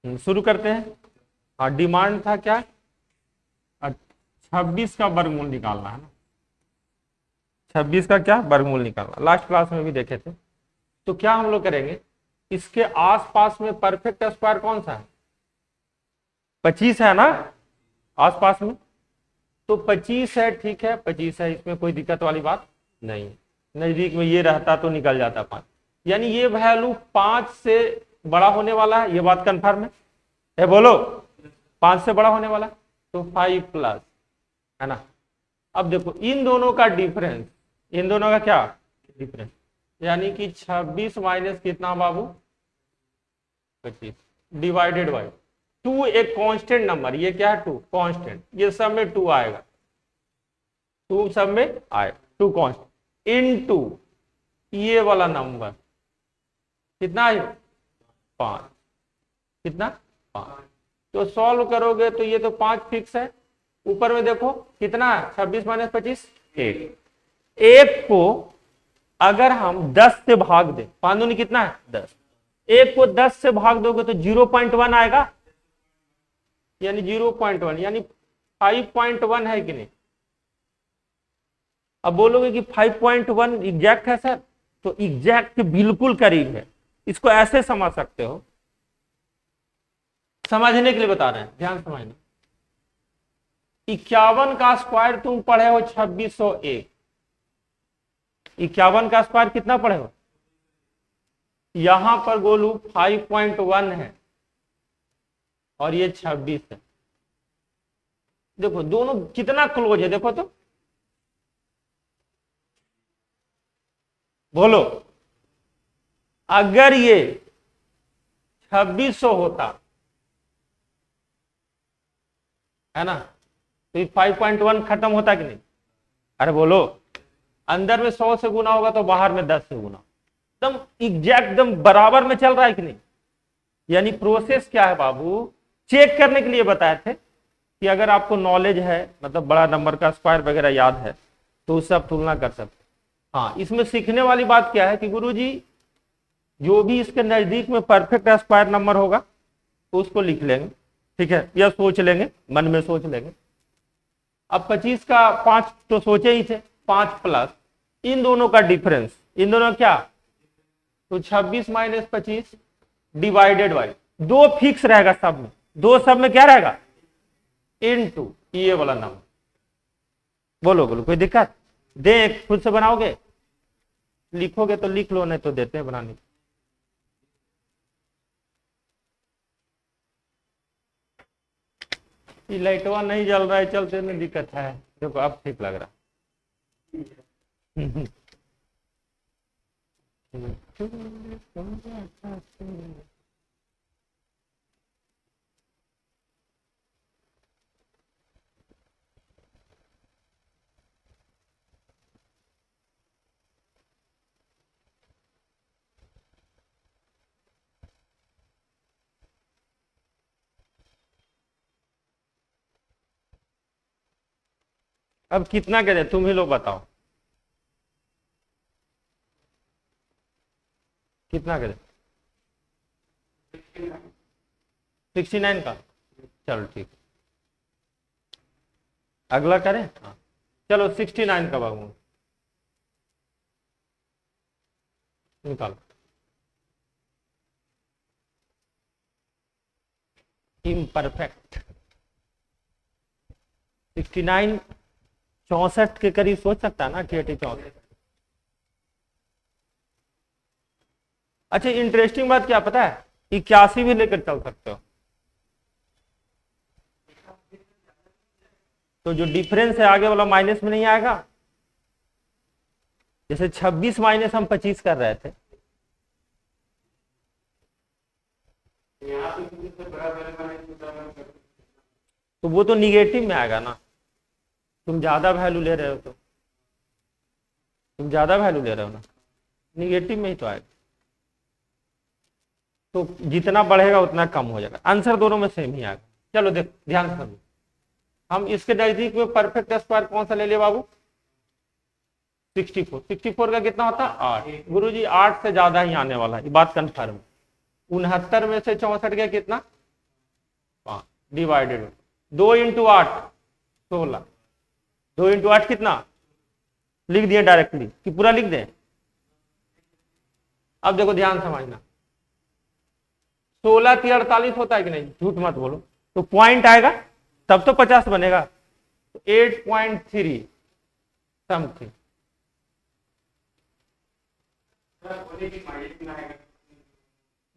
शुरू करते हैं। हाँ, डिमांड था क्या? 26 का वर्गमूल निकालना है ना। 26 का क्या वर्गमूल निकालना, लास्ट क्लास में भी देखे थे। तो क्या हम लोग करेंगे, इसके आसपास में परफेक्ट स्क्वायर कौन सा है? 25 है ना आसपास में। तो 25 है, ठीक है 25 है, इसमें कोई दिक्कत वाली बात नहीं। नजदीक में ये रहता तो निकल जाता 5, यानी ये वैल्यू 5 से बड़ा होने वाला है, ये बात कंफर्म है बोलो? 5 से बड़ा होने वाला है, तो 5 प्लस, है ना। अब देखो इन दोनों का डिफरेंस, इन दोनों का क्या डिफरेंस, यानी कि 26 माइनस कितना बाबू 25 डिवाइडेड बाई 2, एक कांस्टेंट नंबर, ये क्या है 2 कांस्टेंट, ये सब में 2 आएगा, 2 सब में आएगा 2 कांस्टेंट इनटू ये वाला नंबर कितना है 5, कितना 5। तो सॉल्व करोगे तो ये तो 5 फिक्स है, ऊपर में देखो कितना है 26 माइनस 25 एक को अगर हम 10 से भाग दे, 5 दूनी कितना है 10, एक को 10 से भाग दोगे तो 0.1 आएगा, यानी 0.1 यानी 5.1 है कि नहीं। अब बोलोगे कि 5.1 एग्जैक्ट है सर, तो एग्जैक्ट बिल्कुल करीब है। इसको ऐसे समझ सकते हो, समझने के लिए बता रहे हैं, ध्यान समझना। 51 का स्क्वायर तुम पढ़े हो 2601, 51 का स्क्वायर कितना पढ़े हो, यहां पर गोलू 5.1 है और ये 26 है। देखो दोनों कितना क्लोज है, देखो तो बोलो, अगर ये 2600 होता है ना, तो 5.1 खत्म होता कि नहीं? अरे बोलो, अंदर में 100 से गुना होगा तो बाहर में 10 से गुना, एकदम एग्जैक्ट एकदम बराबर में चल रहा है कि नहीं। यानी प्रोसेस क्या है बाबू, चेक करने के लिए बताए थे कि अगर आपको नॉलेज है, मतलब बड़ा नंबर का स्क्वायर वगैरह याद है, तो उससे आप तुलना कर सकते। हाँ, इसमें सीखने वाली बात क्या है कि गुरुजी जो भी इसके नजदीक में परफेक्ट स्क्वायर नंबर होगा तो उसको लिख लेंगे, ठीक है, या सोच लेंगे, मन में सोच लेंगे। अब 25 का 5 तो सोचे ही थे, 5 प्लस इन दोनों का डिफरेंस, इन दोनों क्या, तो 26 माइनस 25 डिवाइडेड बाई 2 फिक्स रहेगा सब में, 2 सब में क्या रहेगा इनटू ये वाला नंबर। बोलो बोलो, कोई दिक्कत? देख खुद से बनाओगे, लिखोगे तो लिख लो, नहीं तो देते हैं बनाने। ये लाइटवा नहीं जल रहा है, चलते में दिक्कत है। देखो अब ठीक लग रहा। अब कितना करे तुम ही लोग बताओ, कितना करे 69 का, चलो ठीक, अगला करें। हाँ चलो 69 का बाबू निकालो। इम्परफेक्ट 69 64 के करीब सोच सकता है ना, 64। अच्छा इंटरेस्टिंग बात क्या पता है, 81 भी लेकर चल सकते हो। तो जो डिफरेंस है आगे वाला माइनस में नहीं आएगा। जैसे 26 माइनस हम 25 कर रहे थे, तो वो तो निगेटिव में आएगा ना, तुम ज्यादा वैल्यू ले रहे हो, तो तुम ज्यादा वैल्यू ले रहे हो ना, निगेटिव में ही तो आएगा। तो जितना बढ़ेगा उतना कम हो जाएगा, आंसर दोनों में सेम ही आएगा। चलो देख ध्यान से, हम इसके नजदीक में परफेक्ट स्क्वायर कौन सा ले लिया बाबू 64। 64 का कितना होता है 8, गुरुजी 8 से ज्यादा ही आने वाला है, ये बात कंफर्म। 69 में से 64 का कितना डिवाइडेड 2 इंटू 8 16, 2 इंटू 8 कितना लिख दिए डायरेक्टली कि पूरा लिख दें। अब देखो ध्यान समझना, 16 की 48 होता है कि नहीं, झूठ मत बोलो, तो पॉइंट आएगा तब तो 50 बनेगा, तो 8.3 समथिंग।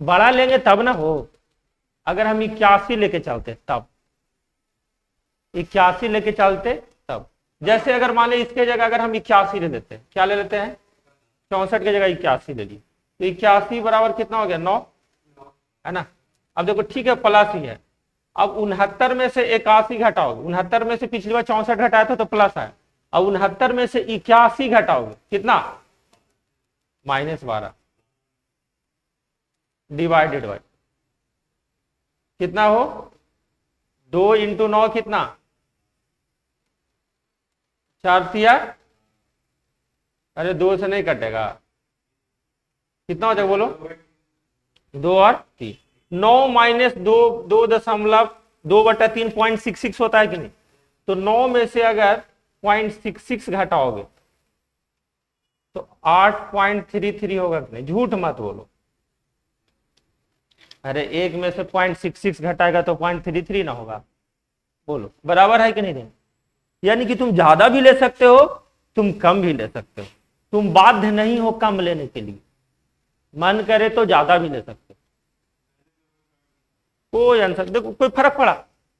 बड़ा लेंगे तब ना हो, अगर हम 81 लेके चलते तब, 81 लेके चलते तब, जैसे अगर मान लीजिए इसके जगह अगर हम 81 ले लेते हैं, क्या ले लेते हैं 64 की जगह 81 ले लिए, तो 81 बराबर कितना हो गया 9, है ना। अब देखो ठीक है प्लस ही है, अब 69 में से 81 घटाओगे, 69 में से पिछली बार 64 घटाया था तो प्लस आया, अब 69 में से 81 घटाओगे कितना -12 डिवाइडेड बाय कितना हो 2 इंटू 9 कितना 4 तिया, अरे 2 से नहीं कटेगा, कितना हो जाएगा बोलो 2 और 3, 9 माइनस 2 2/3.66 होता है कि नहीं, तो 9 में से अगर 0.66 घटाओगे तो 8.33 होगा कि नहीं, झूठ मत बोलो, अरे एक में से 0.66 घटाएगा तो 0.33 ना होगा, बोलो बराबर है कि नहीं। यानी कि तुम ज्यादा भी ले सकते हो, तुम कम भी ले सकते हो, तुम बाध्य नहीं हो कम लेने के लिए, मन करे तो ज्यादा भी ले सकते हो, कोई आंसर देखो कोई फर्क पड़ा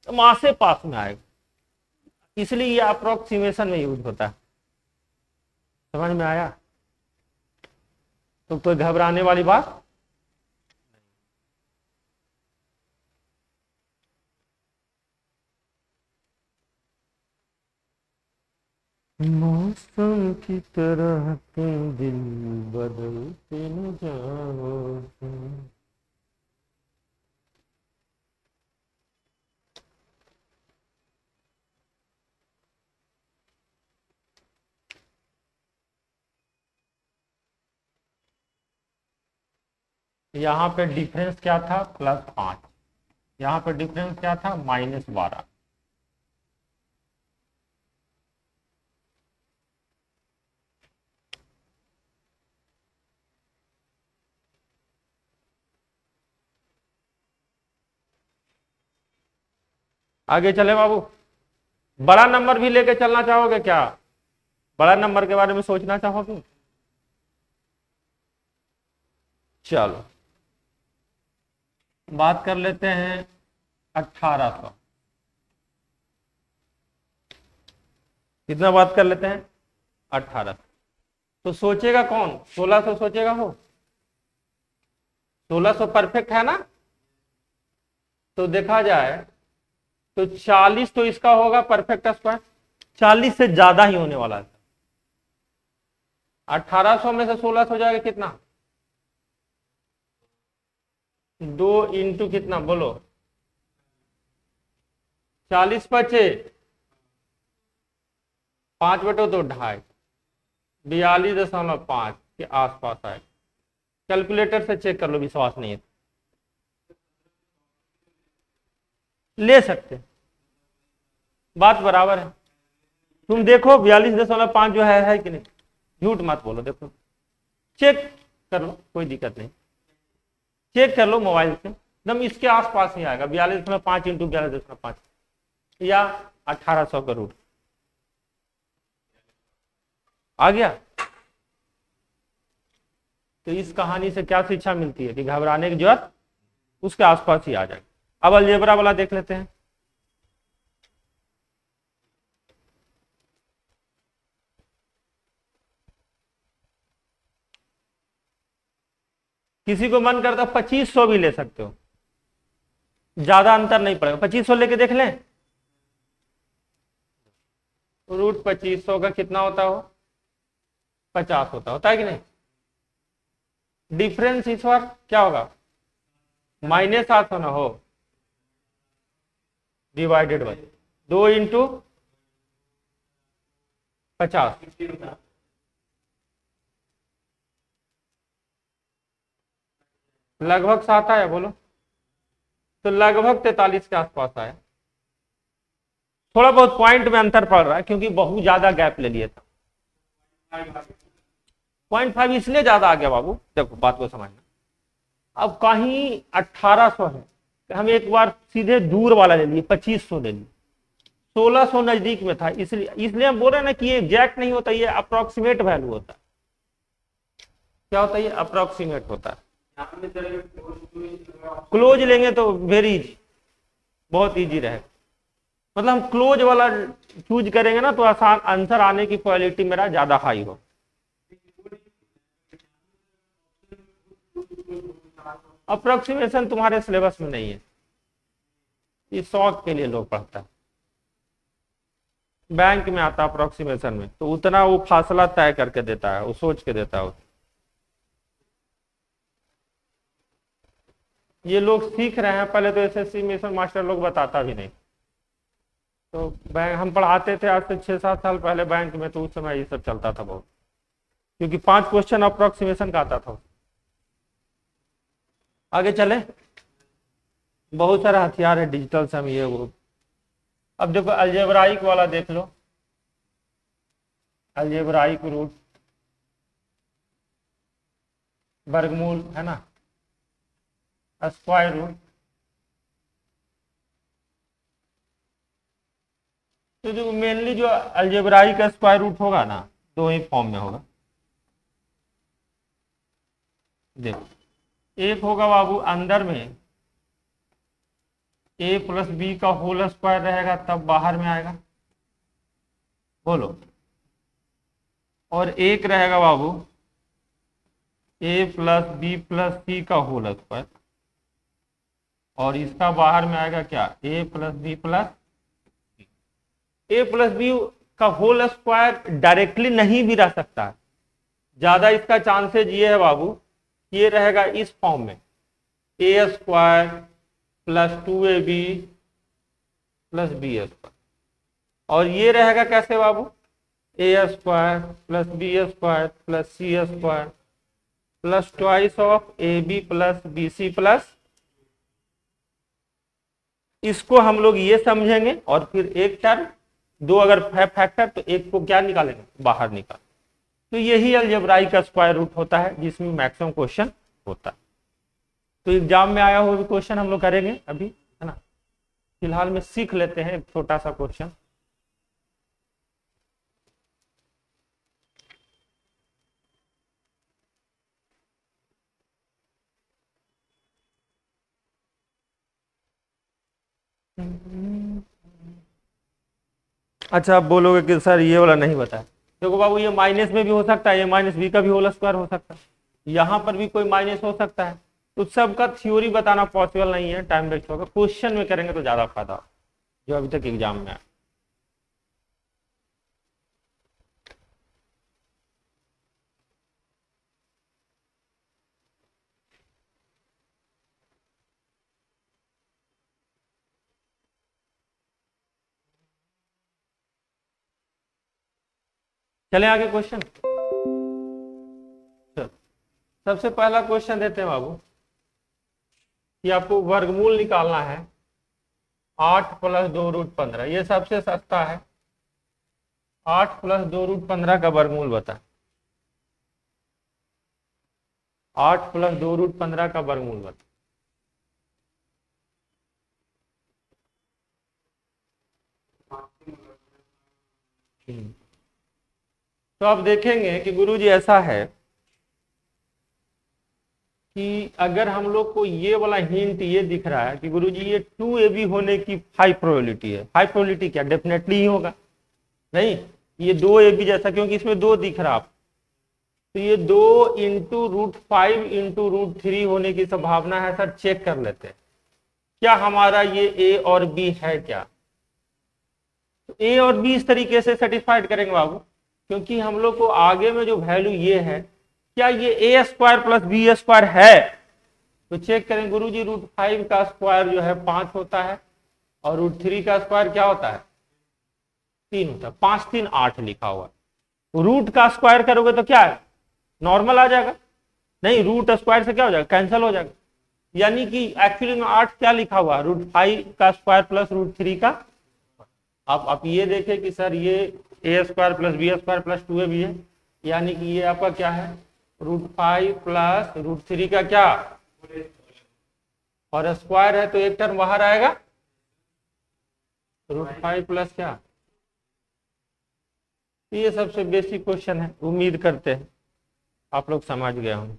तो वहां से पास में आएगा, इसलिए ये अप्रोक्सीमेशन में यूज होता है, समझ में आया। तो कोई घबराने वाली बात, मौसम की तरह तुम दिल बदलते न जाओ। यहाँ पे डिफरेंस क्या था +5, यहाँ पे डिफरेंस क्या था -12, आगे चले बाबू, बड़ा नंबर भी लेके चलना चाहोगे क्या, बड़ा नंबर के बारे में सोचना चाहोगे, चलो बात कर लेते हैं 1800, कितना बात कर लेते हैं 1800, तो सोचेगा कौन 1600 सोचेगा हो, 1600 परफेक्ट है ना, तो देखा जाए तो 40 तो इसका होगा परफेक्ट स्क्वायर, 40 से ज्यादा ही होने वाला है, 1800 में से 16 हो जाएगा कितना 2 इंटू कितना बोलो 40 बचे 5/2 42.5 के आसपास आए, कैलकुलेटर से चेक कर लो, विश्वास नहीं है ले सकते, बात बराबर है, तुम देखो 42.5 जो है कि नहीं, झूठ मत बोलो, देखो चेक कर लो कोई दिक्कत नहीं, चेक कर लो मोबाइल से, एकदम इसके आसपास ही आएगा 42.5 इंटू 42.5 या 1800 का रूट आ गया। तो इस कहानी से क्या शिक्षा मिलती है कि घबराने की जरूरत, उसके आसपास ही आ जाएगा। अब अलजेब्रा वाला देख लेते हैं, किसी को मन करता 2500 भी ले सकते हो, ज्यादा अंतर नहीं पड़ेगा, 2500 लेके देख लें, रूट 2500 का कितना होता हो 50 होता है कि नहीं, डिफरेंस इस बार क्या होगा -7 होना हो डिवाइडेड बाय 2 इंटू 50, लगभग 7 आया बोलो, तो लगभग 43 के आसपास आया। थोड़ा बहुत पॉइंट में अंतर पड़ रहा है क्योंकि बहुत ज्यादा गैप ले लिया था। 0.5 इसलिए ज्यादा आ गया बाबू, देखो बात को समझना। अब कहीं 1800 है, हम एक बार सीधे दूर वाला ले लिए, 2500 ले लिए, 1600 नजदीक में था, इसलिए हम बोल रहे हैं ना कि ये एग्जैक्ट नहीं होता, ये अप्रोक्सीमेट वैल्यू होता है। क्या होता है? ये अप्रोक्सीमेट होता है। क्लोज लेंगे तो वेरी इजी, बहुत इजी रहेगा। मतलब हम क्लोज वाला चूज करेंगे ना तो आसान आंसर आने की प्रोबेबिलिटी मेरा ज्यादा हाई हो। अप्रोक्सीमेशन तुम्हारे सिलेबस में नहीं है, ये शौक के लिए लोग पढ़ता है। बैंक में आता अप्रोक्सीमेशन में, तो उतना वो फासला तय करके देता है, वो सोच के देता है। ये लोग सीख रहे हैं, पहले तो एसएससी मिशन मास्टर लोग बताता भी नहीं। तो बैंक हम पढ़ाते थे आज से 6-7 साल पहले बैंक में, तो उस समय ये सब चलता था बहुत, क्योंकि 5 क्वेश्चन अप्रोक्सीमेशन का आता था। आगे चले, बहुत सारा हथियार है डिजिटल सम ये वो। अब देखो अलजेब्राइक वाला देख लो, अलजेब्राइक रूट, वर्गमूल है ना, स्क्वायर रूट। तो जो मेनली जो अलजेब्राइक का स्क्वायर रूट होगा ना, दो ही फॉर्म में होगा। देखो एक होगा बाबू अंदर में a प्लस बी का होल स्क्वायर रहेगा, तब बाहर में आएगा, बोलो। और एक रहेगा बाबू a प्लस बी प्लस सी का होल स्क्वायर, और इसका बाहर में आएगा क्या, a plus B plus A plus B का होल स्क्वायर डायरेक्टली नहीं भी रह सकता है, ज्यादा इसका चांसेज ये है बाबू, ये रहेगा इस फॉर्म में, A square plus 2ab plus B square. और ये रहेगा कैसे बाबू, A square plus B square plus C square plus twice of A B plus B C plus. इसको हम लोग ये समझेंगे, और फिर एक टर्म दो अगर फैक्टर तो एक को क्या निकालेंगे, बाहर निकाल। तो यही अलजेब्राइक का स्क्वायर रूट होता है, जिसमें मैक्सिमम क्वेश्चन होता है। तो एग्जाम में आया हुआ भी क्वेश्चन हम लोग करेंगे अभी, है ना। फिलहाल में सीख लेते हैं एक छोटा सा क्वेश्चन। अच्छा आप बोलोगे कि सर ये वाला नहीं बताया। देखो बाबू ये माइनस में भी हो सकता है, ये माइनस बी का भी होल स्क्वायर हो सकता है, यहाँ पर भी कोई माइनस हो सकता है। तो सबका थ्योरी बताना पॉसिबल नहीं है, टाइम वेस्ट होगा। क्वेश्चन में करेंगे तो ज्यादा फायदा जो अभी तक एग्जाम में है। चले आगे क्वेश्चन। सबसे पहला क्वेश्चन देते हैं बाबू कि आपको वर्गमूल निकालना है 8 प्लस 2 रूट 15। ये सबसे सस्ता है, 8 प्लस 2 रूट 15 का वर्गमूल बता। 8 प्लस 2 रूट 15 का वर्गमूल बता। तो आप देखेंगे कि गुरुजी ऐसा है कि अगर हम लोग को ये वाला हिंट ये दिख रहा है कि गुरुजी ये 2ab होने की हाई प्रोबेबिलिटी है। हाई प्रोबेबिलिटी क्या, डेफिनेटली ही होगा, नहीं ये 2ab जैसा, क्योंकि इसमें 2 दिख रहा आप, तो ये 2 इंटू रूट 5 इंटू रूट 3 होने की संभावना है। सर चेक कर लेते हैं क्या हमारा ये a और b है क्या। तो a और b इस तरीके से सेटिस्फाइड करेंगे बाबू, क्योंकि हम लोग को आगे में जो वैल्यू ये है, क्या ये ए स्क्वायर प्लस बी स्क्वायर है। तो चेक करें गुरुजी, रूट 5 का स्क्वायर जो है 5 होता है, और रूट 3 का स्क्वायर क्या होता है, 3 होता है। 5 3 8 लिखा हुआ है। रूट का स्क्वायर करोगे तो क्या है, नॉर्मल आ जाएगा, नहीं रूट स्क्वायर से क्या हो जाएगा, कैंसिल हो जाएगा। यानी कि एक्चुअली में 8 क्या लिखा हुआ है, √5 का स्क्वायर प्लस √3 का। अब आप ये देखें कि सर ये a² plus b² plus 2ab है, यानी कि ये आपका क्या है, √5 प्लस √3 का क्या, और स्क्वायर है तो एक टर्म बाहर आएगा, √5 प्लस क्या। ये सबसे बेसिक क्वेश्चन है, उम्मीद करते हैं आप लोग समझ गए होंगे।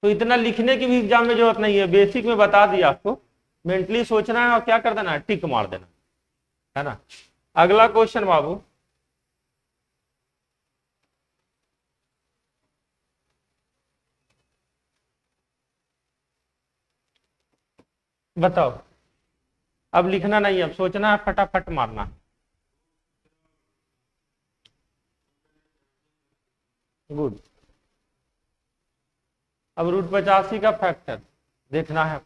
तो इतना लिखने की भी एग्जाम में जरूरत नहीं है, बेसिक में बता दिया आपको, मेंटली सोचना है और क्या कर देना है, टिक मार देना है ना। अगला क्वेश्चन बाबू, बताओ। अब लिखना नहीं, अब सोचना है, फटाफट मारना। गुड। अब √85 का फैक्टर देखना है,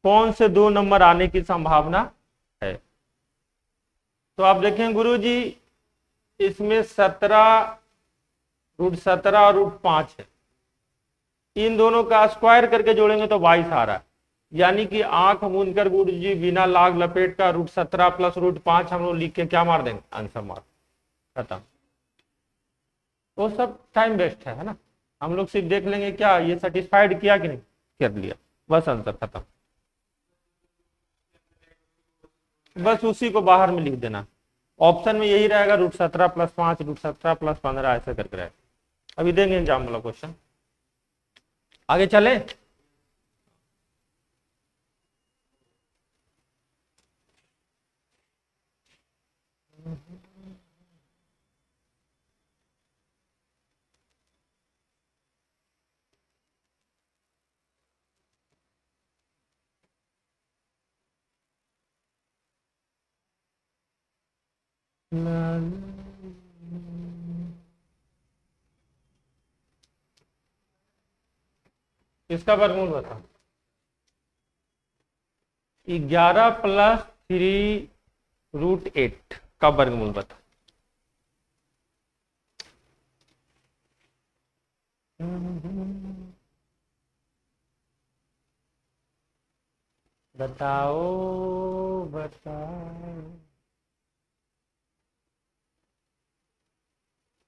कौन से 2 नंबर आने की संभावना है। तो आप देखें गुरुजी, इसमें 17, √17 और √5 है, इन दोनों का स्क्वायर करके जोड़ेंगे तो 22 आ रहा है, यानी कि आंख मूंद कर गुरुजी बिना लाग लपेट का √17 प्लस √5 हम लोग लिख के क्या मार देंगे, आंसर मार, खत्म। वो सब टाइम वेस्ट है ना, हम लोग सिर्फ देख लेंगे क्या ये सेटिस्फाइड किया कि नहीं, कर लिया, बस आंसर खत्म। बस उसी को बाहर में लिख देना, ऑप्शन में यही रहेगा, √17 प्लस 5, √17 प्लस 15, ऐसे करके रहेगा। अभी देंगे एग्जाम वाला क्वेश्चन, आगे चले। इसका वर्गमूल बता, 11 प्लस 3√8 का वर्गमूल बता। बताओ बताओ,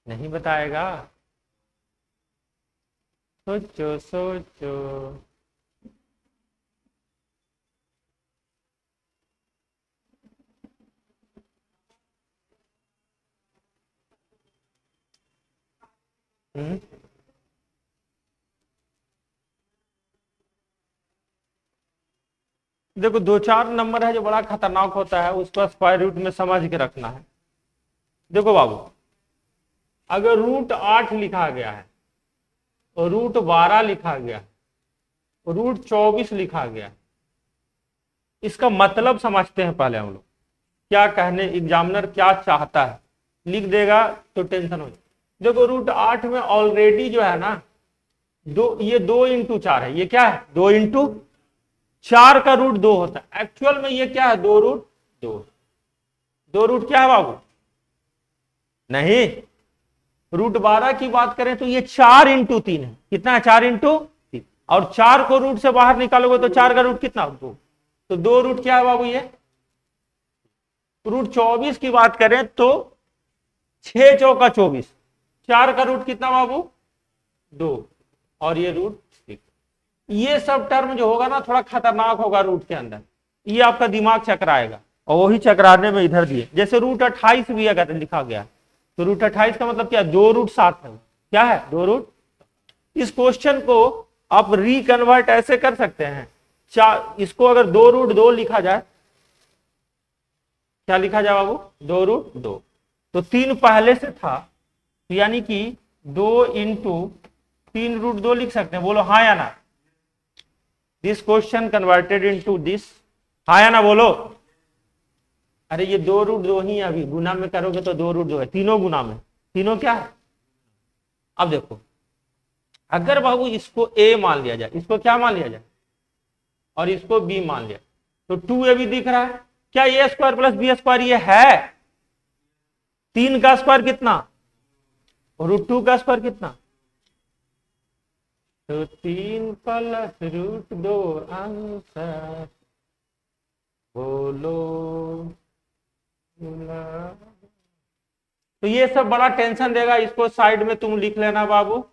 नहीं बताएगा, सोचो सोचो। देखो 2-4 नंबर है जो बड़ा खतरनाक होता है, उसको स्क्वायर रूट में समझ के रखना है। देखो बाबू, अगर √8 लिखा गया है और √12 लिखा गया, √24 लिखा गया, इसका मतलब समझते हैं पहले हम लोग, क्या कहने एग्जामिनर क्या चाहता है, लिख देगा तो टेंशन हो। देखो √8 में ऑलरेडी जो है ना, ये 2 × 4 है, ये क्या है, 2 × 4 का √2 होता है, एक्चुअल में ये क्या है, 2√2। 2 क्या है बाबू, नहीं, √12 की बात करें तो ये 4 × 3 है, कितना है, 4 × 3, और 4 को रूट से बाहर निकालोगे तो 4 का रूट कितना, 2, तो 2 क्या है बाबू, ये √24 की बात करें तो 6 चौका 24, 4 का रूट कितना बाबू, 2, और ये √6। ये सब टर्म जो होगा ना थोड़ा खतरनाक होगा रूट के अंदर, ये आपका दिमाग चकराएगा, और वही चकराने में इधर दिए, जैसे √28 भी अगर लिखा गया तो √28 का मतलब क्या, 2√7 है, क्या है, 2 इस क्वेश्चन को आप रिकन्वर्ट ऐसे कर सकते हैं, इसको अगर 2√2 लिखा जाए, क्या लिखा जाए बाबू, 2√2, तो 3 पहले से था, तो यानी कि 2 × 3√2 लिख सकते हैं, बोलो हाँ या ना, this question converted into this, हाँ या ना बोलो, अरे ये 2√2 ही है, अभी गुना में करोगे तो 2√2 है, तीनों गुना में, तीनों क्या है। अब देखो, अगर बाबू इसको a मान लिया जाए, इसको क्या मान लिया जाए, और इसको b मान लिया, तो 2a भी दिख रहा है। क्या a square plus B square ये है, 3 का स्क्वायर कितना, √2 का स्क्वायर कितना, तो 3 प्लस √2 आंसर बोलो। तो ये सब बड़ा टेंशन देगा, इसको साइड में तुम लिख लेना बाबू,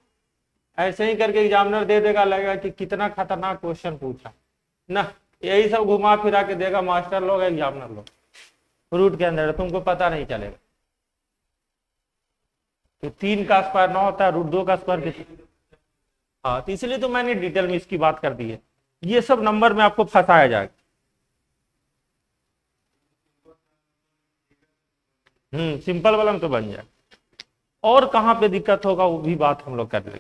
ऐसे ही करके एग्जामिनर दे देगा, लगेगा कि कितना खतरनाक क्वेश्चन पूछा ना, यही सब घुमा फिरा के देगा मास्टर लोग एग्जामिनर लोग, रूट के अंदर तुमको पता नहीं चलेगा। तो 3 का स्क्वायर 9 होता है, √2 का स्क्वायर कितना। हाँ, तो इसलिए तो मैंने डिटेल में इसकी बात कर दी है, ये सब नंबर में आपको फंसाया जाएगा। सिंपल वाला में तो बन जाए, और कहां पे दिक्कत होगा वो भी बात हम लोग कर लेंगे।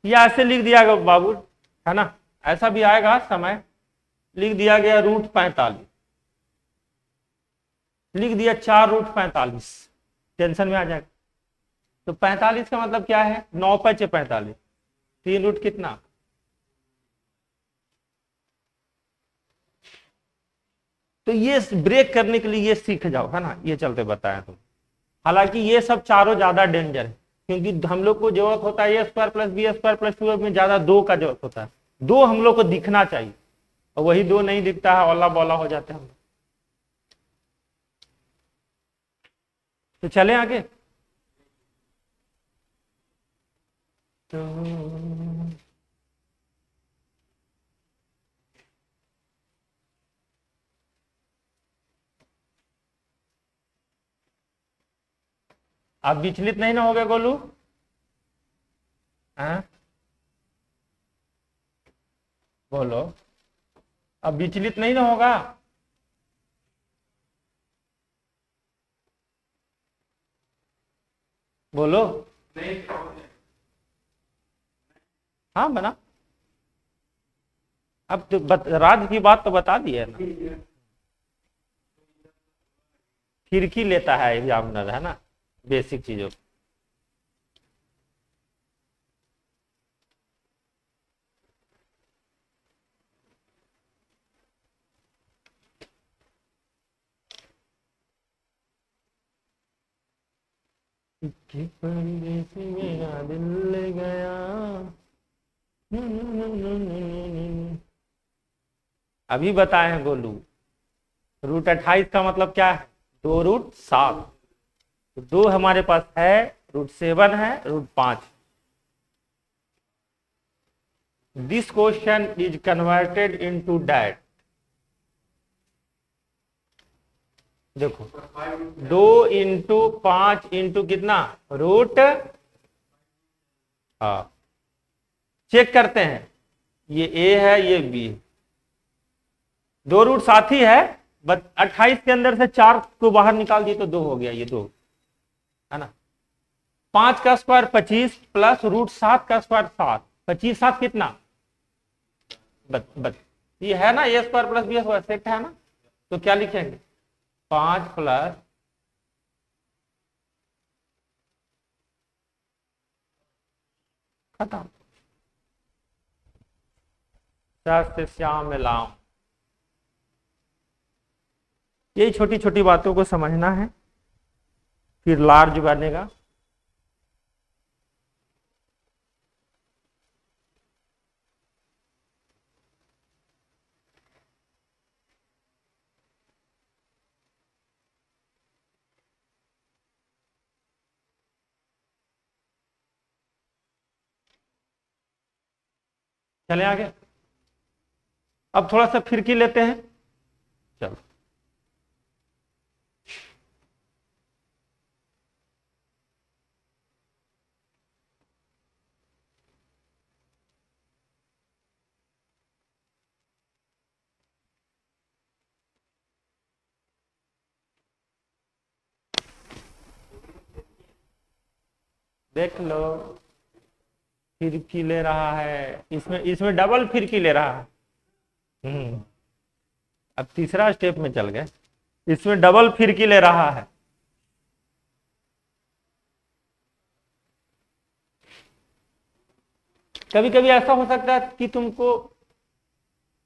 या ऐसे लिख दिया गया बाबू, है ना, ऐसा भी आएगा समय, लिख दिया गया √45, लिख दिया 4√45, टेंशन में आ जाएगा। तो 45 का मतलब क्या है, 9×5 = 45, 3 रूट कितना, तो ये ब्रेक करने के लिए ये सीख जाओ, है ना, ये चलते बताया तुम। हालांकि ये सब चारों ज्यादा डेंजर है, क्योंकि हम लोग को जरूरत होता है a square plus B square plus 2 में ज्यादा 2 का जरूरत होता है, 2 हम लोग को दिखना चाहिए, और वही 2 नहीं दिखता है, औला बौला हो जाते हैं हम। तो चले आगे। तो आप विचलित नहीं ना हो गए गोलू, हाँ बोलो, अब विचलित नहीं ना होगा। बोलो, हाँ बना, अब तो राज की बात तो बता दी है ना, खिड़की लेता है एग्जामिनर, है ना, बेसिक चीजों। मेरा दिल ले गया, अभी बताए हैं गोलू, √28 का मतलब क्या है, 2√7, तो 2 हमारे पास है, √7 है, √5। This question is converted into that, देखो 2 × 5 × कितना, रूट, हाँ चेक करते हैं, ये a है ये b है, 2√7 ही है, बट 28 के अंदर से 4 को बाहर निकाल दिए तो 2 हो गया, ये 2 है ना। 5 का स्क्वायर 25 प्लस √7 का स्क्वायर 7, 25 7 कितना, बत ये है ना, a square plus B square set है ना, तो क्या लिखेंगे, 5 प्लस खत्म, से श्याम मिलाऊं। यही छोटी छोटी बातों को समझना है, फिर लार्ज बनेगा। चले आगे, अब थोड़ा सा फिरकी लेते हैं, चलो देख लो, फिरकी ले रहा है, इसमें इसमें डबल फिरकी ले रहा है। अब तीसरा स्टेप में चल गए, इसमें डबल फिरकी ले रहा है। कभी कभी ऐसा हो सकता है कि तुमको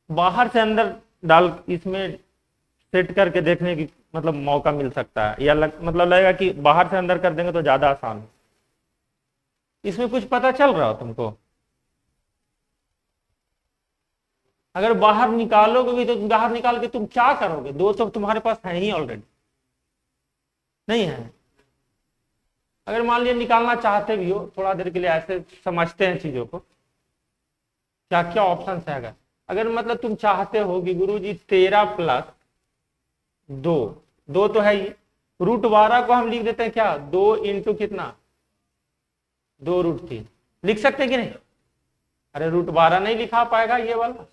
बाहर से अंदर डाल इसमें सेट करके देखने की मतलब मौका मिल सकता है, या मतलब लगेगा कि बाहर से अंदर कर देंगे तो ज्यादा आसान है। इसमें कुछ पता चल रहा हो तुमको? अगर बाहर निकालोगे भी तो बाहर निकाल के तुम क्या करोगे? दो तो तुम्हारे पास है ही ऑलरेडी, नहीं है? अगर मान लिया निकालना चाहते भी हो, थोड़ा देर के लिए ऐसे समझते हैं चीजों को, क्या क्या ऑप्शन है। अगर अगर मतलब तुम चाहते हो कि गुरुजी 13+2, दो तो है ही, √12 को हम लिख देते हैं क्या, 2 इंटू कितना, 2√3 लिख सकते हैं कि नहीं? अरे √12 नहीं लिखा पाएगा ये वाला।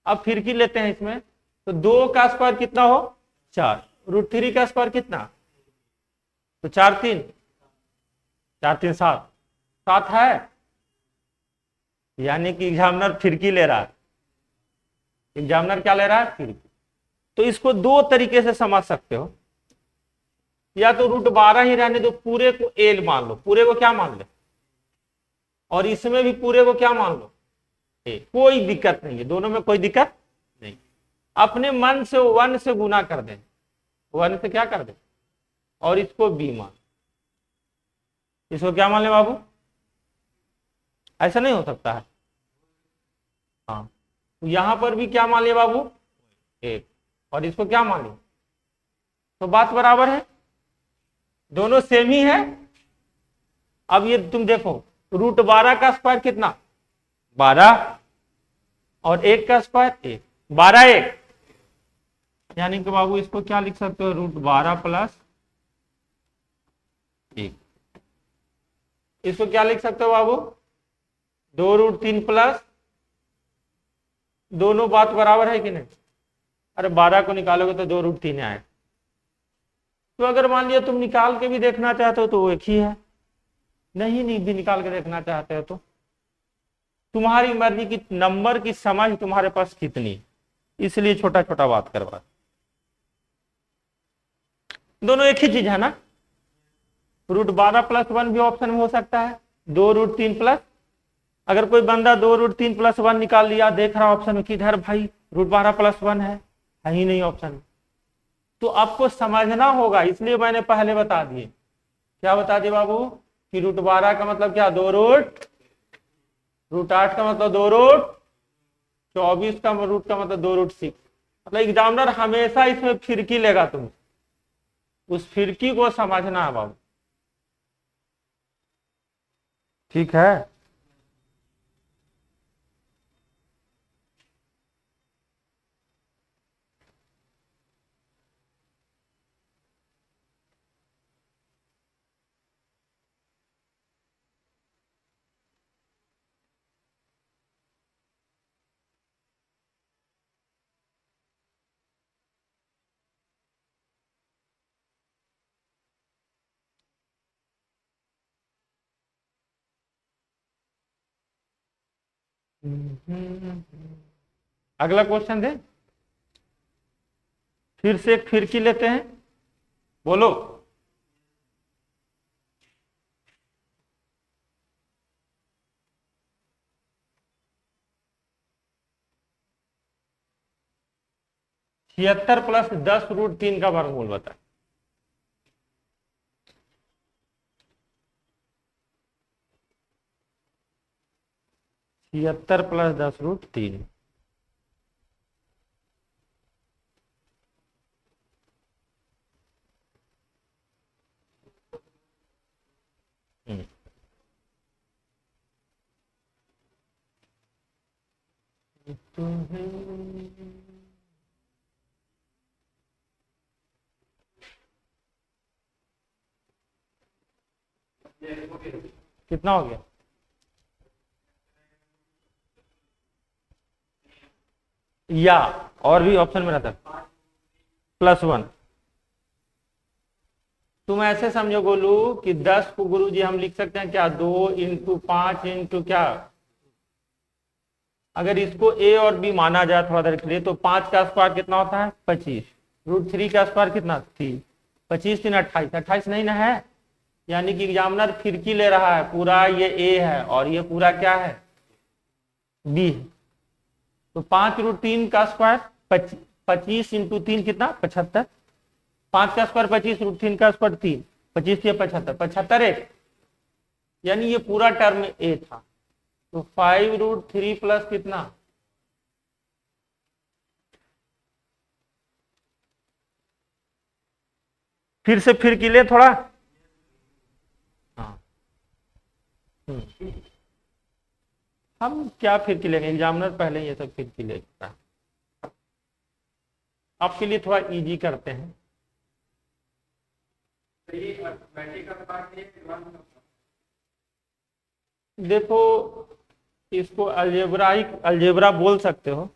अब फिरकी लेते हैं इसमें, तो 2 का स्क्वायर कितना हो, 4, √3 का स्क्वायर कितना, तो 4×3 7, 7 है। यानी कि एग्जामिनर फिरकी ले रहा है। एग्जामिनर क्या ले रहा है, फिरकी। तो इसको दो तरीके से समझ सकते हो, या तो √12 ही रहने दो, पूरे को एल मान लो, पूरे को क्या मान लो, और इसमें भी पूरे को क्या मान लो, ए। कोई दिक्कत नहीं है, दोनों में कोई दिक्कत नहीं। अपने मन से 1 से गुना कर दें, 1 से क्या कर दें, और इसको बी मान, इसको क्या मान ले बाबू? ऐसा नहीं हो सकता है। हाँ, तो यहां पर भी क्या मान लिया बाबू, 1, और इसको क्या मान लिया, तो बात बराबर है, दोनों सेम ही है। अब ये तुम देखो, √12 का स्क्वायर कितना, 12, और 1 का स्क्वायर 1, 12 1, यानी कि बाबू इसको क्या लिख सकते हो, √12 + 1। इसको क्या लिख सकते हो बाबू, 2√3 प्लस, दोनों बात बराबर है कि नहीं? अरे 12 को निकालोगे तो 2√3 आए। तो अगर मान लिया तुम निकाल के भी देखना चाहते हो तो वो एक ही है, नहीं भी निकाल के देखना चाहते हो तो तुम्हारी मर्जी की, नंबर की समझ तुम्हारे पास कितनी, इसलिए छोटा छोटा बात करवा। दोनों एक ही चीज है ना, √12 + 1 भी ऑप्शन में हो सकता है, 2√3 प्लस, अगर कोई बंदा 2√3 + 1 निकाल लिया, देख रहा ऑप्शन में कि इधर भाई √12 + 1 है ही नहीं ऑप्शन में, तो आपको समझना होगा, इसलिए मैंने पहले बता दिए। क्या बता दिए बाबू, कि √12 का मतलब क्या, 2√8 का मतलब 2√24 का रूट का मतलब 2√6। मतलब एग्जामिनर हमेशा इसमें फिरकी लेगा, तुम उस फिरकी को समझना है बाबू, ठीक है? अगला क्वेश्चन दे, फिर से एक फिरकी लेते हैं, बोलो। छिहत्तर + 10√3 का वर्गमूल बता। छिहत्तर + 10√3, कितना हो गया, या और भी ऑप्शन में रहता +1, तुम ऐसे समझो गोलू कि 10 को गुरु जी हम लिख सकते हैं क्या, 2 × 5 इंटू क्या, अगर इसको ए और बी माना जाए थोड़ा देर के लिए, तो 5 का स्क्वायर कितना होता है 25, √3 का स्क्वायर कितना 3, 25 3 28, 28 नहीं ना है। यानी कि एग्जामिनर फिरकी ले रहा है, पूरा ये ए है और ये पूरा क्या है बी है। तो 5 √3 का स्क्वायर 25 इंटू 3 कितना 75, 5 का स्क्वायर 25, √3 का स्क्वायर 3, 25 या 75, 75 एक, यानी ये पूरा टर्म ए था। तो 5 √3 प्लस कितना, फिर से फिर के लिए थोड़ा, हाँ हम क्या फिर के लेंगे, एग्जामिनर पहले ये सब फिर के लेता है, आपके लिए थोड़ा इजी करते हैं। देखो इसको अलजेब्राइक अलजेब्रा बोल सकते हो,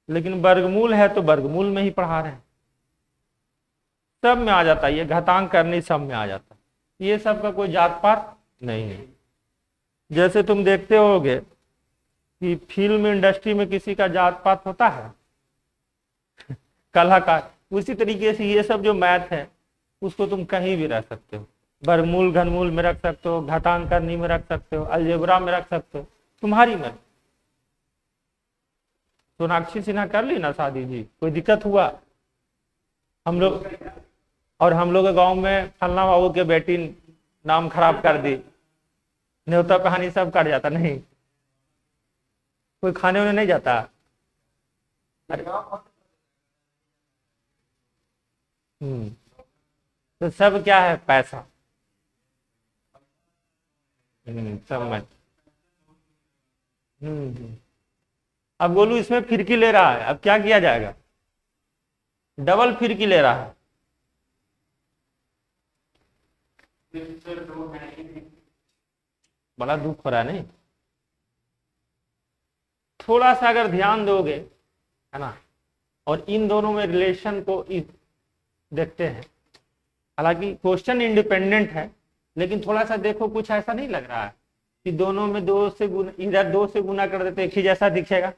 लेकिन वर्गमूल है तो वर्गमूल में ही पढ़ा रहे हैं, सब में आ जाता है, ये घातांक करने सब में आ जाता है, ये सब का कोई जात पात नहीं है। जैसे तुम देखते होगे कि फिल्म इंडस्ट्री में किसी का जात पात होता है कलाकार, उसी तरीके से ये सब जो मैथ है उसको तुम कहीं भी रख सकते हो, वर्गमूल घनमूल में रख सकते हो, घातांक करनी में रख सकते हो, अलजेब्रा में रख सकते हो, तुम्हारी में। सोनाक्षी सिन्हा कर ली ना शादी जी, कोई दिक्कत हुआ हम लोग, और हम लोग के गांव में फलना बाबू के बेटी नाम खराब कर दी, न्योता कहानी सब कट जाता, नहीं कोई खाने उन्हें नहीं जाता। अरे तो सब क्या है पैसा, सब मैं, अब गोलू इसमें फिरकी ले रहा है, अब क्या किया जाएगा, डबल फिरकी ले रहा है, बड़ा दुख हो रहा है नहीं, थोड़ा सा अगर ध्यान दोगे है ना, और इन दोनों में रिलेशन को देखते हैं, हालांकि क्वेश्चन इंडिपेंडेंट है, लेकिन थोड़ा सा देखो, कुछ ऐसा नहीं लग रहा है कि दोनों में 2 से गुना, इधर 2 से गुना कर देते एक ही जैसा दिखेगा,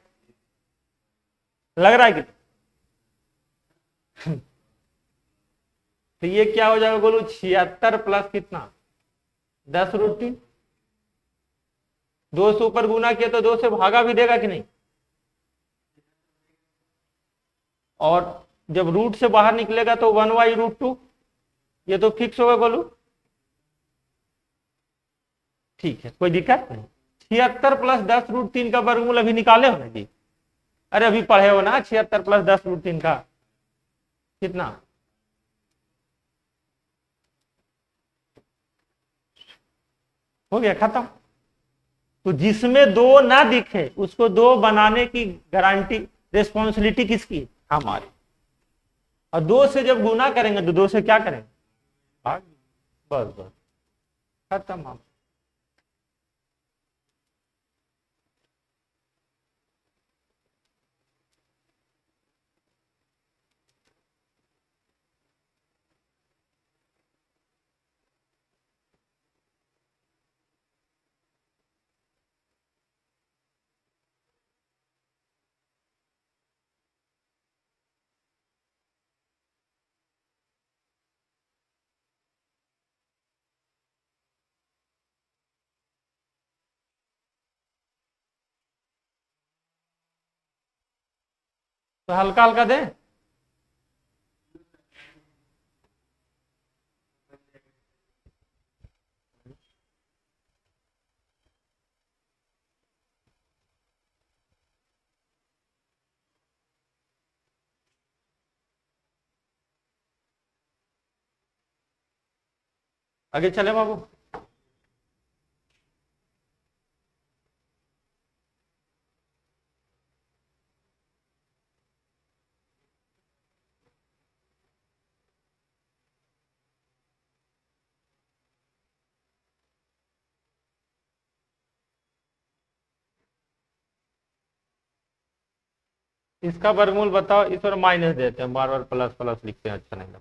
लग रहा है कि तो ये क्या हो जाएगा बोलो, 76 प्लस कितना 10√3, 2 से ऊपर गुना किया तो 2 से भागा भी देगा कि नहीं, और जब रूट से बाहर निकलेगा तो 1/√2, ये तो फिक्स होगा बोलो, ठीक है कोई दिक्कत नहीं। 76 प्लस 10√3 का वर्गमूल अभी निकाले हो ना जी, अरे अभी पढ़े हो ना, 76 प्लस 10√3 का कितना, हो गया खत्म। तो जिसमें 2 ना दिखे उसको 2 बनाने की गारंटी, रिस्पॉन्सिबिलिटी किसकी, हमारी, और 2 से जब गुना करेंगे तो 2 से क्या करेंगे भाग, बस बस खत्म हम। तो हल्का हल्का दे, आगे चले बाबू। इसका वर्गमूल बताओ, इस बार माइनस देते हैं, बार बार प्लस प्लस लिखते हैं, अच्छा नहीं लगता।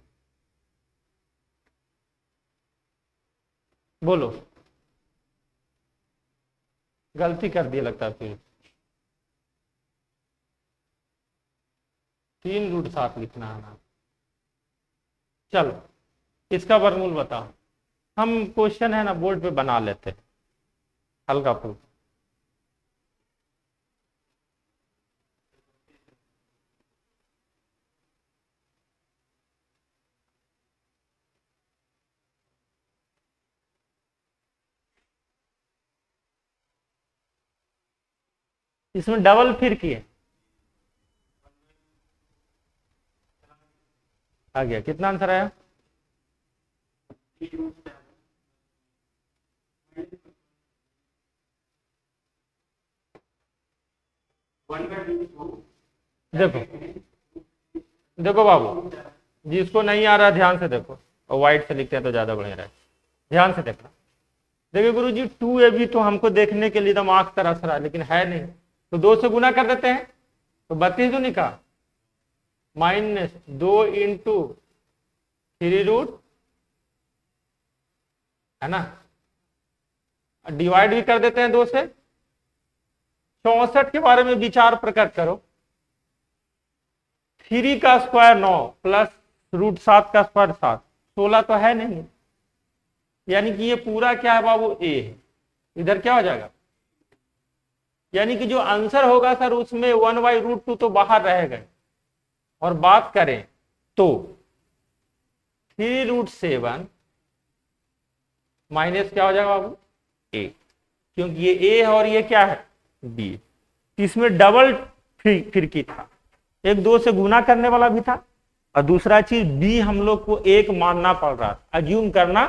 बोलो, गलती कर दी लगता है फिर। 3√7 लिखना है ना। चलो इसका वर्गमूल बताओ। हम क्वेश्चन है ना बोर्ड पे बना लेते हैं हल्का फुल्का। इसमें डबल फिर किए, आ गया। कितना आंसर आया? देखो देखो बाबू, जिसको नहीं आ रहा ध्यान से देखो, और व्हाइट से लिखते हैं तो ज्यादा बढ़िया रहे। ध्यान से देखना। देखिए गुरु जी 2ab तो हमको देखने के लिए एकदम आंख तरस रहा है, लेकिन है नहीं, तो 2 से गुना कर देते हैं तो 32 दूनी का -2 इंटू 3 है ना, डिवाइड भी कर देते हैं 2 से। 64 के बारे में विचार प्रकट करो। 3 का स्क्वायर 9 प्लस √7 का स्क्वायर 7, 16 तो है नहीं, यानी कि ये पूरा क्या है बाबू, ए है। इधर क्या हो जाएगा, यानी कि जो आंसर होगा सर उसमें 1/√2 तो बाहर रहेगा। और बात करें तो 3√7 माइनस क्या हो जाएगा बाबू, ए, क्योंकि ये ए है और ये क्या है, बी। इसमें डबल फिरकी था, एक 2 से गुना करने वाला भी था, और दूसरा चीज बी हम लोग को एक मानना पड़ रहा था, अज्यूम करना,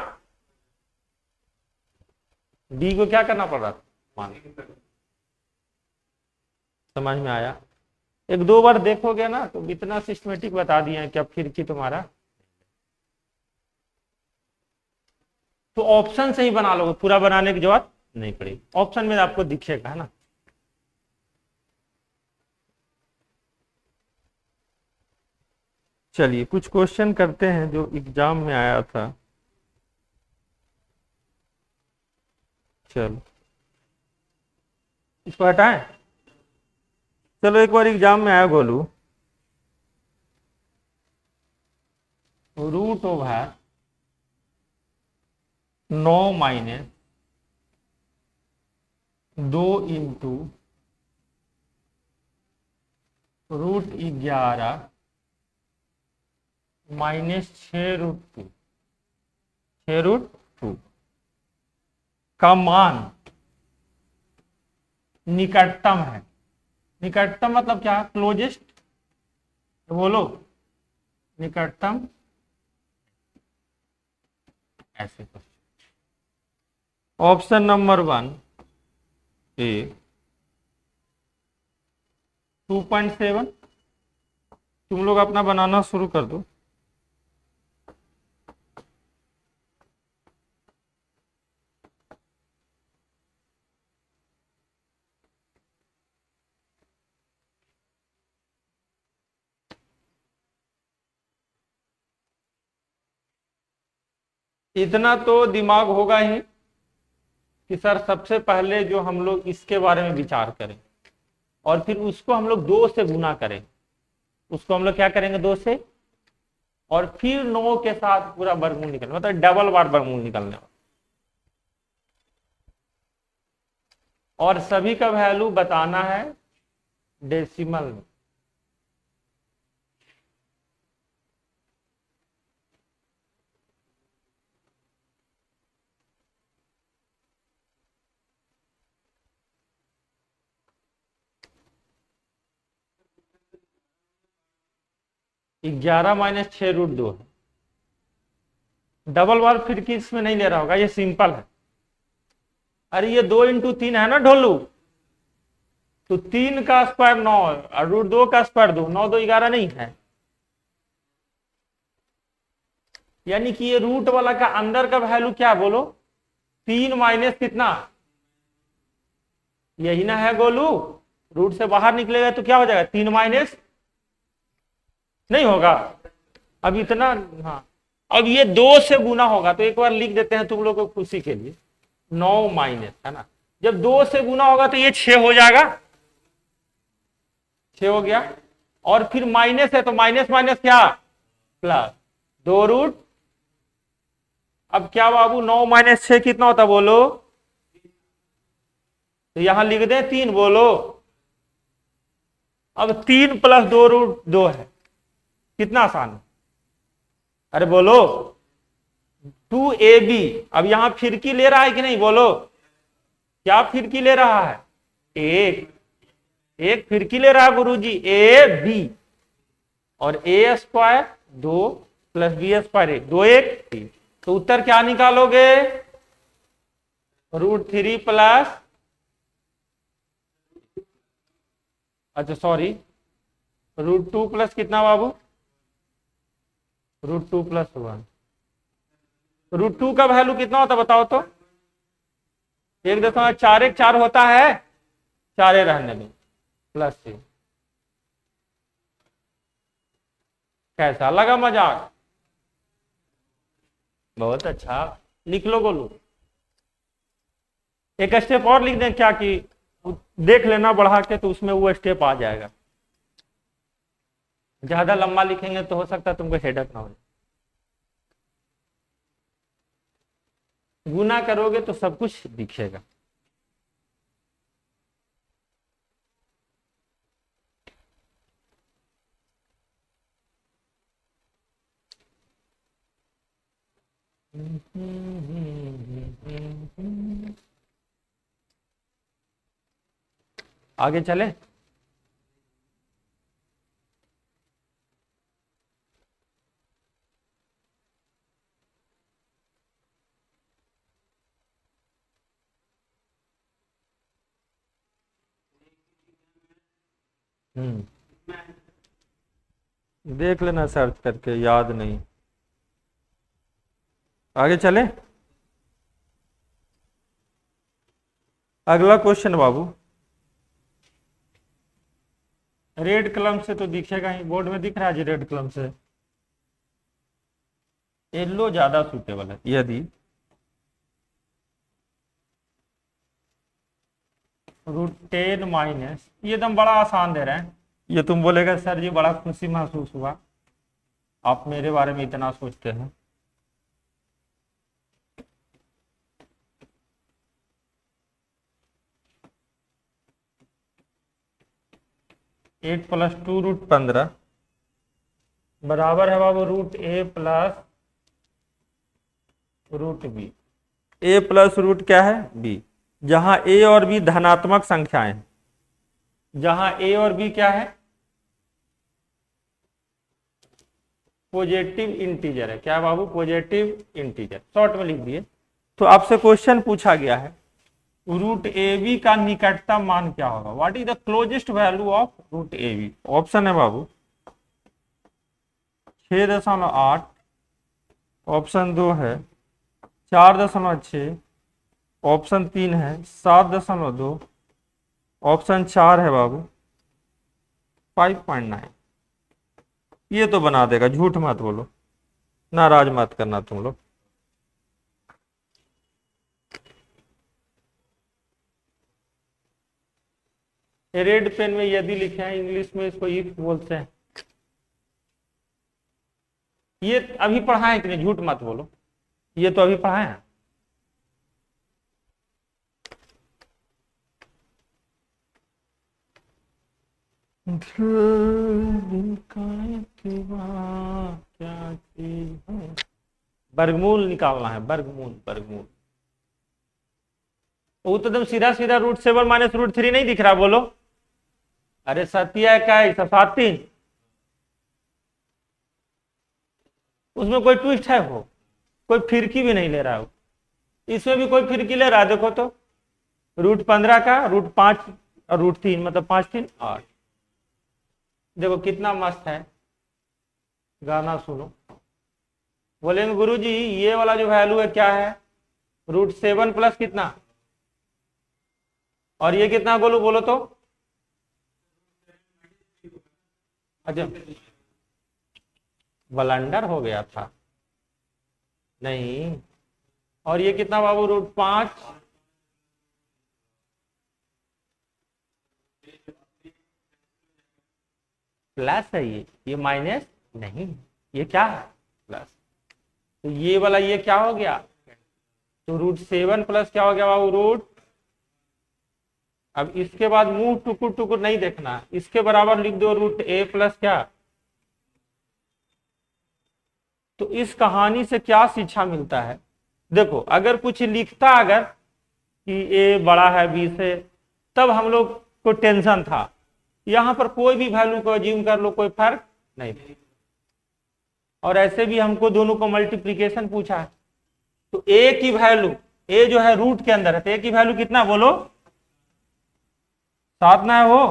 बी को क्या करना पड़ रहा था, मानना। समझ में आया? 1-2 बार देखोगे ना तो इतना सिस्टमेटिक बता दिए हैं कि अब फिर की तुम्हारा, तो ऑप्शन से ही बना लोगे, पूरा बनाने की जरूरत नहीं पड़ेगी, ऑप्शन में आपको दिखेगा, है ना। चलिए कुछ क्वेश्चन करते हैं जो एग्जाम में आया था। चलो इसको हटाएं। चलो एक बार एग्जाम में आया गोलू, √9 माइनस 2 इंटू √11 माइनस 6√2 का मान निकटतम है। निकटतम मतलब क्या, क्लोजेस्ट, तो बोलो निकटतम, ऐसे क्वेश्चन। ऑप्शन नंबर 1 ए 2.7। तुम लोग अपना बनाना शुरू कर दो। इतना तो दिमाग होगा ही कि सर सबसे पहले जो हम लोग इसके बारे में विचार करें, और फिर उसको हम लोग 2 से गुना करें, उसको हम लोग क्या करेंगे 2 से, और फिर 9 के साथ पूरा वर्गमूल निकलना, मतलब डबल बार वर्गमूल निकलने वाला, और सभी का वैल्यू बताना है डेसिमल में। ग्यारह माइनस 6√2 है। डबल बार फिर किस में नहीं ले रहा होगा, ये सिंपल है। अरे ये 2 इंटू 3 है ना ढोलू, तो 3 का स्क्वायर 9 और √2 का स्क्वायर 2, 9 2 11 नहीं है, यानी कि ये रूट वाला का अंदर का वैल्यू क्या बोलो, 3 माइनस कितना, यही ना है गोलू। रूट से बाहर निकलेगा तो क्या हो जाएगा, 3 माइनस नहीं होगा। अब इतना, हाँ अब ये 2 से गुना होगा तो एक बार लिख देते हैं तुम लोग को खुशी के लिए, 9 माइनस, है ना। जब 2 से गुना होगा तो ये 6 हो जाएगा, 6 हो गया। और फिर माइनस है तो माइनस माइनस क्या, प्लस, 2 रूट। अब क्या बाबू, 9 माइनस 6 कितना होता बोलो, तो यहां लिख दे 3, बोलो। अब 3 प्लस 2 रूट 2 है, कितना आसान है, अरे बोलो 2ab। अब यहां फिरकी ले रहा है कि नहीं, बोलो क्या फिरकी ले रहा है, एक फिरकी ले रहा है गुरुजी, ए बी, और ए स्क्वायर 2 प्लस बी स्क्वायर 1, 2 1 3। तो उत्तर क्या निकालोगे, √3 प्लस, अच्छा सॉरी, √2 प्लस कितना बाबू, √2 प्लस 1। √2 का वैल्यू कितना होता बताओ तो, 1.414 होता है, 4 रहने में, प्लस 3। कैसा लगा मजाक, बहुत अच्छा। लिख लो गोलू, एक स्टेप और लिख दें क्या, कि देख लेना बढ़ा के तो उसमें वो स्टेप आ जाएगा। ज्यादा लंबा लिखेंगे तो हो सकता है तुमको हेडक ना हो, गुना करोगे तो सब कुछ दिखेगा। आगे चले, देख लेना सर्च करके, याद नहीं। आगे चले, अगला क्वेश्चन बाबू, रेड कलम से तो दिखेगा ही, बोर्ड में दिख रहा है जी रेड कलम से, येलो ज्यादा सूटेबल है। यदि √10 माइनस, ये एकदम बड़ा आसान दे रहे हैं, ये तुम बोलेगा सर जी बड़ा खुशी महसूस हुआ, आप मेरे बारे में इतना सोचते हैं। एट प्लस 2 √15 बराबर है बाबू √a plus √b। a plus root क्या है, b। जहां a और b धनात्मक संख्याएं हैं, जहां a और b क्या है, पॉजिटिव इंटीजर है, क्या बाबू, पॉजिटिव इंटीजर, शॉर्ट में लिख दिए। तो आपसे क्वेश्चन पूछा गया है √ab का निकटतम मान क्या होगा, what is the closest value of √ab। Option है बाबू 6.8, ऑप्शन 2 है 4.6, ऑप्शन 3 है 7.2, ऑप्शन 4 है बाबू 5.9। ये तो बना देगा, झूठ मत बोलो, नाराज मत करना तुम लोग। रेड पेन में यदि लिखे हैं, इंग्लिश में इसको इफ बोलते हैं। ये अभी पढ़ा है कि नहीं, झूठ मत बोलो, ये तो अभी पढ़ा है। क्या चीज है, वर्गमूल निकालना है, वर्गमूल, वर्गमूल। वो तो एकदम सीधा सीधा √7 माइनस √3 नहीं दिख रहा, बोलो, अरे सत्या इक्कीस 7 उसमें कोई ट्विस्ट है, वो कोई फिरकी भी नहीं ले रहा है, इसमें भी कोई फिरकी ले रहा है, देखो तो √15 का √5 और √3 मतलब 5 3 8। देखो कितना मस्त है, गाना सुनो, बोलेंगे गुरुजी ये वाला जो वैल्यू है क्या है, √7 प्लस कितना, और ये कितना बोलो, बोलो तो, अच्छा ब्लंडर हो गया था, नहीं, और ये कितना बाबू, √5। प्लस है ये माइनस नहीं, ये क्या है, प्लस। तो ये वाला ये क्या हो गया, तो √7 प्लस क्या हो गया बाबू, अब इसके बाद मुंह टुकुर टुकुर नहीं देखना, इसके बराबर लिख दो √a प्लस क्या। तो इस कहानी से क्या शिक्षा मिलता है, देखो अगर कुछ लिखता अगर कि a बड़ा है b से, तब हम लोग को टेंशन था। यहां पर कोई भी वैल्यू को अज्यूम कर लो, कोई फर्क नहीं। और ऐसे भी हमको दोनों को मल्टीप्लीकेशन पूछा है, तो a की वैल्यू, a जो है रूट के अंदर है, तो a की वैल्यू कितना बोलो, 7 ना है वो,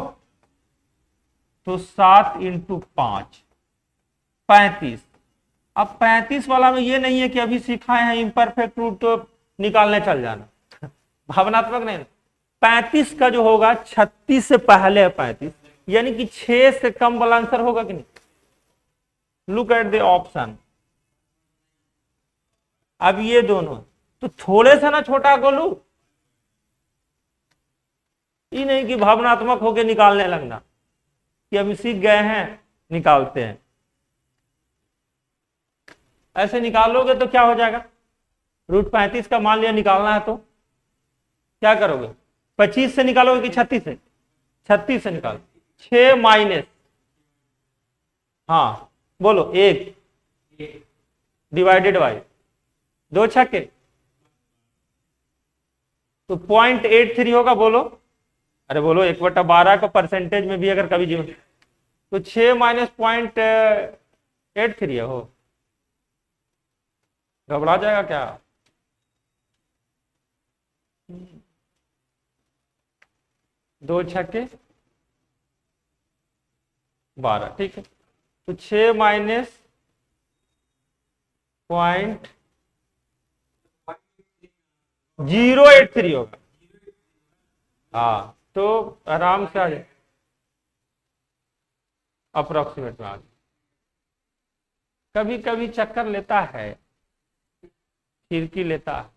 तो 7 × 5 35। अब 35 वाला में ये नहीं है कि अभी सिखाए हैं इम्परफेक्ट रूट तो निकालने चल जाना भावनात्मक नहीं। 35 का जो होगा 36 से पहले है 35, यानी कि 6 से कम वाला आंसर होगा कि नहीं। Look at the option. अब ये दोनों तो थोड़े से ना छोटा गोलू, ये नहीं कि भावनात्मक होके निकालने लगना कि अभी सीख गए हैं निकालते हैं। ऐसे निकालोगे तो क्या हो जाएगा, √35 का मान लिया निकालना है तो क्या करोगे, 25 से निकालोगे कि 36 से, 36 से निकालो। 6 माइनस, हाँ बोलो 1 डिवाइडेड बाई 2 छक्के, तो 0.83 होगा बोलो। अरे बोलो 1/12 का परसेंटेज में भी अगर कभी जीवन, तो 6 माइनस 0.83 है हो, घबरा जाएगा क्या। 2 छक्के 12, ठीक है। तो 6 माइनस 0.083 होगा, हाँ तो आराम से आ जाए, अप्रोक्सीमेट में आ जाए। कभी कभी चक्कर लेता है, खिड़की लेता है,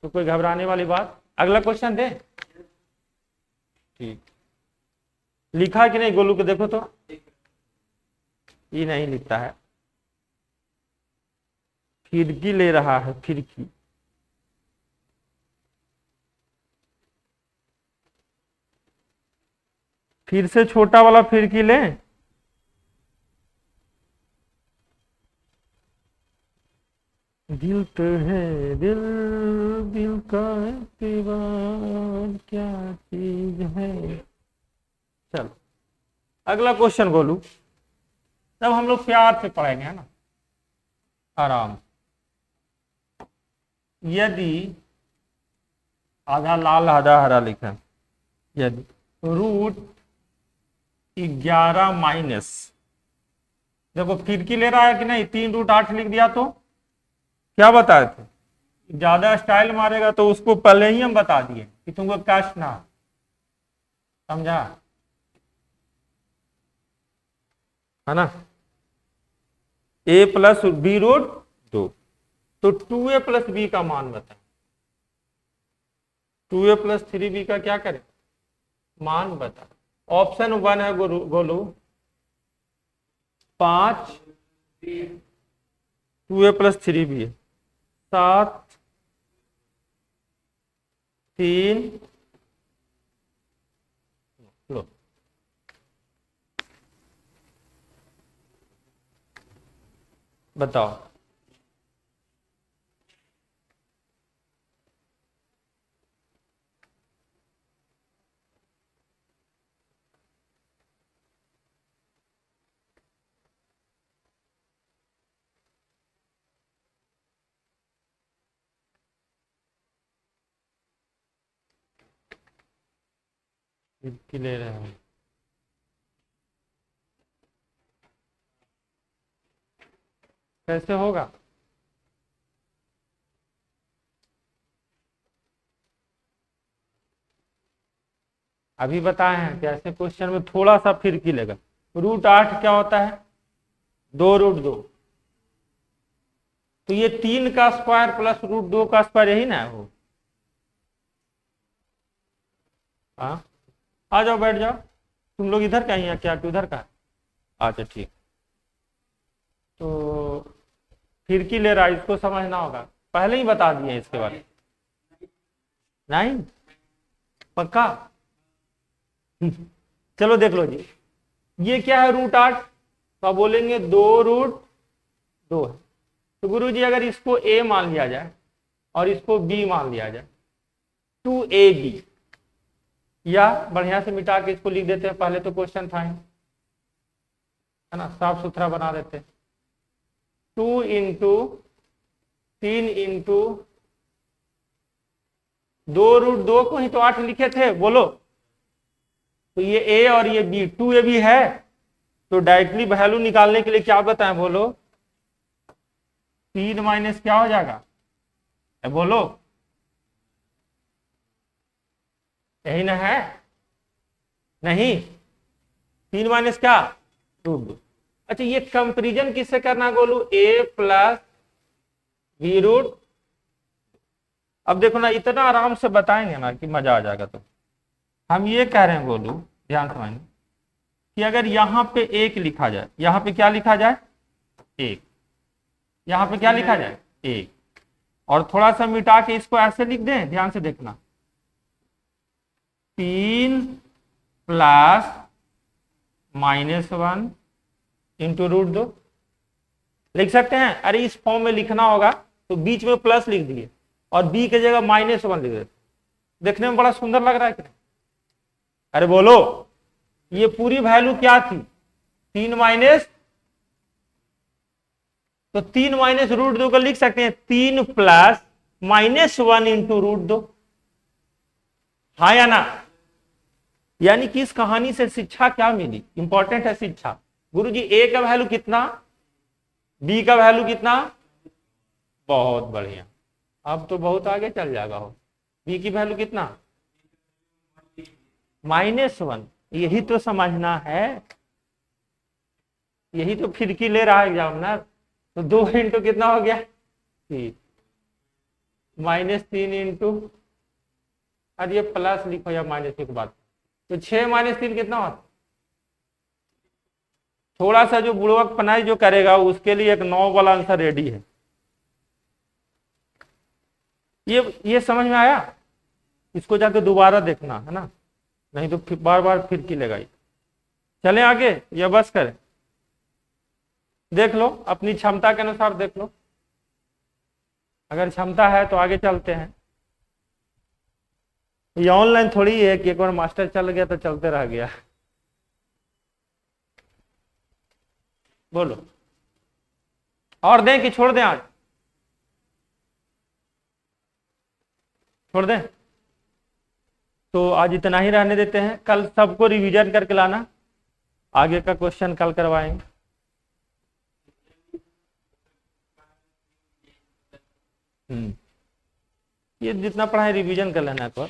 तो कोई घबराने वाली बात। अगला क्वेश्चन दे, ठीक। लिखा कि नहीं गोलू को देखो तो, ये नहीं लिखता है, खिड़की ले रहा है, खिड़की। फिर से छोटा वाला खिड़की ले, दिल तो है दिल, दिल का एतबार क्या चीज है। चलो अगला क्वेश्चन बोलू, तब हम लोग प्यार से पढ़ेंगे है ना, आराम। यदि आधा लाल आधा हरा लिखा, यदि √11 माइनस, देखो खिड़की ले रहा है कि नहीं, 3√8 लिख दिया तो क्या बताए थे, ज्यादा स्टाइल मारेगा तो उसको पहले ही हम बता दिए कि तुमको कैश ना, समझा है ना। a प्लस b√2, तो 2a प्लस b का मान बता, 2a प्लस 3b का क्या करें, मान बता। ऑप्शन 1 है गोलू 5, 2a प्लस 3b है 7, 3, लो बताओ। ले रहे हैं, कैसे होगा, अभी बताए हैं कि ऐसे क्वेश्चन में थोड़ा सा फिर की लेगा। √8 क्या होता है, 2√2, तो ये 3 का स्क्वायर प्लस √2 का स्क्वायर यही ना है वो। हाँ, आ जाओ बैठ जाओ। तुम लोग इधर का ही है क्या कि उधर का है? अच्छा ठीक। तो फिरकी ले रहा है, इसको समझना होगा, पहले ही बता दिए इसके बारे में। नहीं पक्का? चलो देख लो जी, ये क्या है √8, तो आप बोलेंगे 2√2 है। तो गुरु जी अगर इसको a मान लिया जाए और इसको b मान लिया जाए, 2ab, या बढ़िया से मिटा के इसको लिख देते हैं, पहले तो क्वेश्चन था ही, है ना, साफ सुथरा बना देते हैं। 2 इंटू 3 इंटू 2√2 को ही तो 8 लिखे थे, बोलो। तो ये a और ये b, 2ab है, तो डायरेक्टली वैल्यू निकालने के लिए क्या बताएं, बोलो। 3 माइनस क्या हो जाएगा, बोलो, यही ना है? नहीं, 3 माइनस क्या, √2। अच्छा, ये कंपेरिजन किससे करना बोलू, a प्लस v√। अब देखो ना, इतना आराम से बताएंगे ना कि मजा आ जाएगा। तो हम ये कह रहे हैं बोलू, ध्यान समझना, कि अगर यहां पे 1 लिखा जाए, यहां पे क्या लिखा जाए, 1, यहां पे क्या लिखा जाए, 1, और थोड़ा सा मिटा के इसको ऐसे लिख दें, ध्यान से देखना, 3 प्लस -1 इंटू √2 लिख सकते हैं। अरे इस फॉर्म में लिखना होगा तो बीच में प्लस लिख दिए और b की जगह -1 लिख देते, देखने में बड़ा सुंदर लग रहा है कि नहीं? अरे बोलो, ये पूरी वैल्यू क्या थी, 3 माइनस, तो 3 माइनस √2 को लिख सकते हैं 3 प्लस -1 इंटू √2, हाँ या ना? यानी कि इस कहानी से शिक्षा क्या मिली, इंपॉर्टेंट है शिक्षा। गुरुजी a का वैल्यू कितना, b का वैल्यू कितना, बहुत बढ़िया, अब तो बहुत आगे चल जाएगा हो। b की वैल्यू कितना, -1, यही तो समझना है, यही तो फिरकी ले रहा है एग्जामिनर। तो 2 इंटू कितना हो गया, 3, -3 इंटू, अरे ये प्लस लिखो या माइनस के बाद, तो 6 - 3 कितना होता? थोड़ा सा जो बुड़वक पनाई जो करेगा उसके लिए एक 9 वाला आंसर रेडी है। ये समझ में आया? इसको जाके दोबारा देखना है ना, नहीं तो फिर बार बार फिरकी लगाई। चले आगे या बस करें? देख लो अपनी क्षमता के अनुसार देख लो, अगर क्षमता है तो आगे चलते हैं। ये ऑनलाइन थोड़ी है कि एक बार मास्टर चल गया तो चलते रह गया। बोलो, और दें कि छोड़ दें, आज छोड़ दें? तो आज इतना ही रहने देते हैं, कल सबको रिवीजन करके लाना, आगे का क्वेश्चन कल करवाएंगे। ये जितना पढ़ाए रिवीजन कर लेना एक बार।